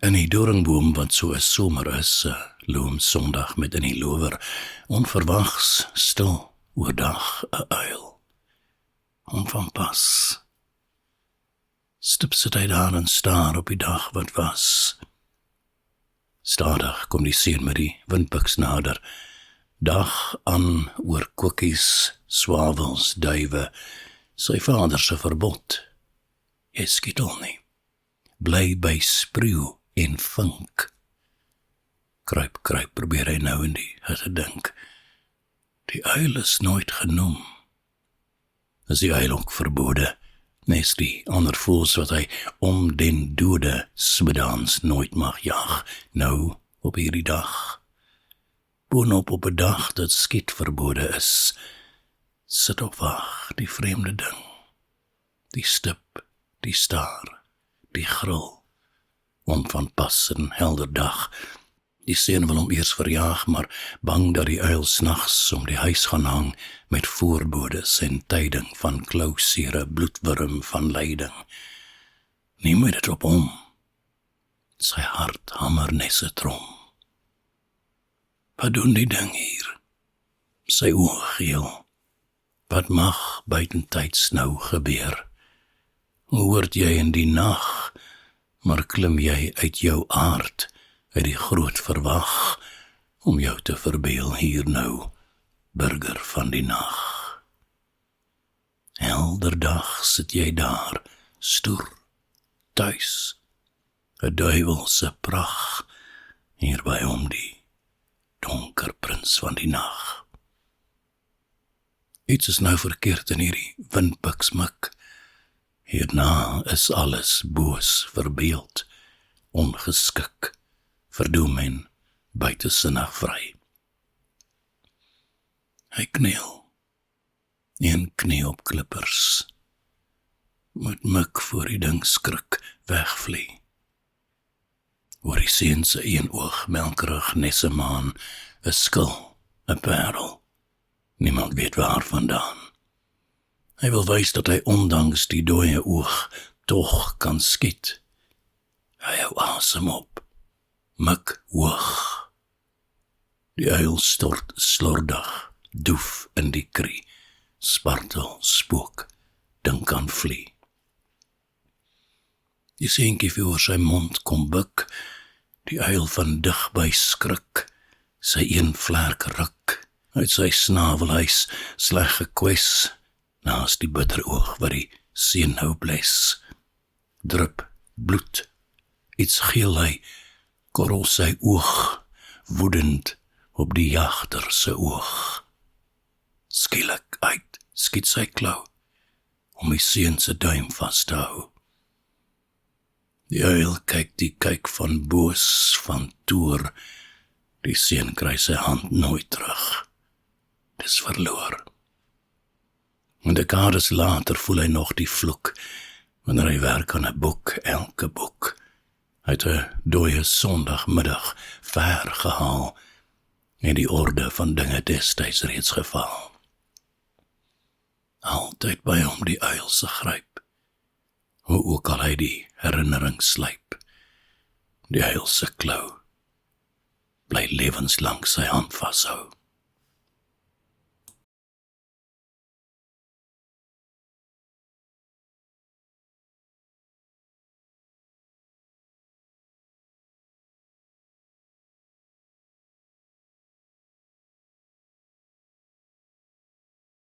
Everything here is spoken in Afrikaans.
In die doringboom wat so 'n somer is, loom Sondag met in die lower, onverwags stil oordag 'n uil. Onvanpas. Stip sit hy daar en staar op die dag wat was. Stadig kom die seun met die windbuks nader, dag aan oor kwikkies, swawels, duwe, sy vader se verbod. Jy skiet al nie, bly by spreeu en vink. Kruip, probeer hy nou in die hitte dink. Die uil is nooit genoem. Is die uil ook verbode, nes die ander voels wat hy om den dode smiddaans nooit mag jag, nou op hierdie dag. Boonop op 'n dag dat skiet verbode is, sit op wag die vreemde ding, die stip, die staar, die gril, onvanpas in helder dag. Die seun wil hom eers verjaag, maar bang dat die uil snags om die huis gaan hang met voorbodes en tyding van klousere, bloedwurm van lyding. Neem hy dit op hom, sy hart hamer nes 'n trom. Wat doen die ding hier? Sy oë geel. Wat mag buitentyds nou gebeur? Hoort jy in die nag, maar klim jy uit jou aard, uit die groot verwag, om jou te verbeel hier nou, burger van die nag. Helder dag sit jy daar, stoer, tuis, 'n duiwelse prag, hier by hom die donker prins van die nag. Iets is nou verkeerd in hierdie windbuksmik. Hierna is alles boos verbeeld, ongeskik, verdoem en buitesinnig vry. Hy kniel, een knie op klippers, moet mik voor die ding skrik wegvlie. Oor die seun se een oog melkerig nes 'n maan, 'n skil, 'n parel, niemand weet waar vandaan. Hy wil wys dat hy ondanks die dooie oog tog kan skiet. Hy hou asem op, mik hoog. Die uil stort slordig, doef in die krie, spartel, spook, dink aan vlie. Die seentjie voor sy mond kom buk, die uil van digby skrik, sy een vlerk ruk, uit sy snavelhuis sleg gekwes, naast die bitteroog wat die seun nou bles. Drup, bloed, iets geel hy, korrel sy oog, woedend op die jagter se oog. Skielik uit, skiet sy klou, om die seun se duim vas te hou. Die uil kyk die kyk van boos, van toer, die seun kry sy hand nooit terug. Dis verloor. En dekades later voel hy nog die vloek, wanneer hy werk aan 'n boek, elke boek, uit 'n dooie Sondagmiddag ver gehaal, en die orde van dinge destyds reeds geval. Altyd by hom die uil se gryp, hoe ook al hy die herinnering slyp, die uil se klou, bly lewenslang sy hand vashou.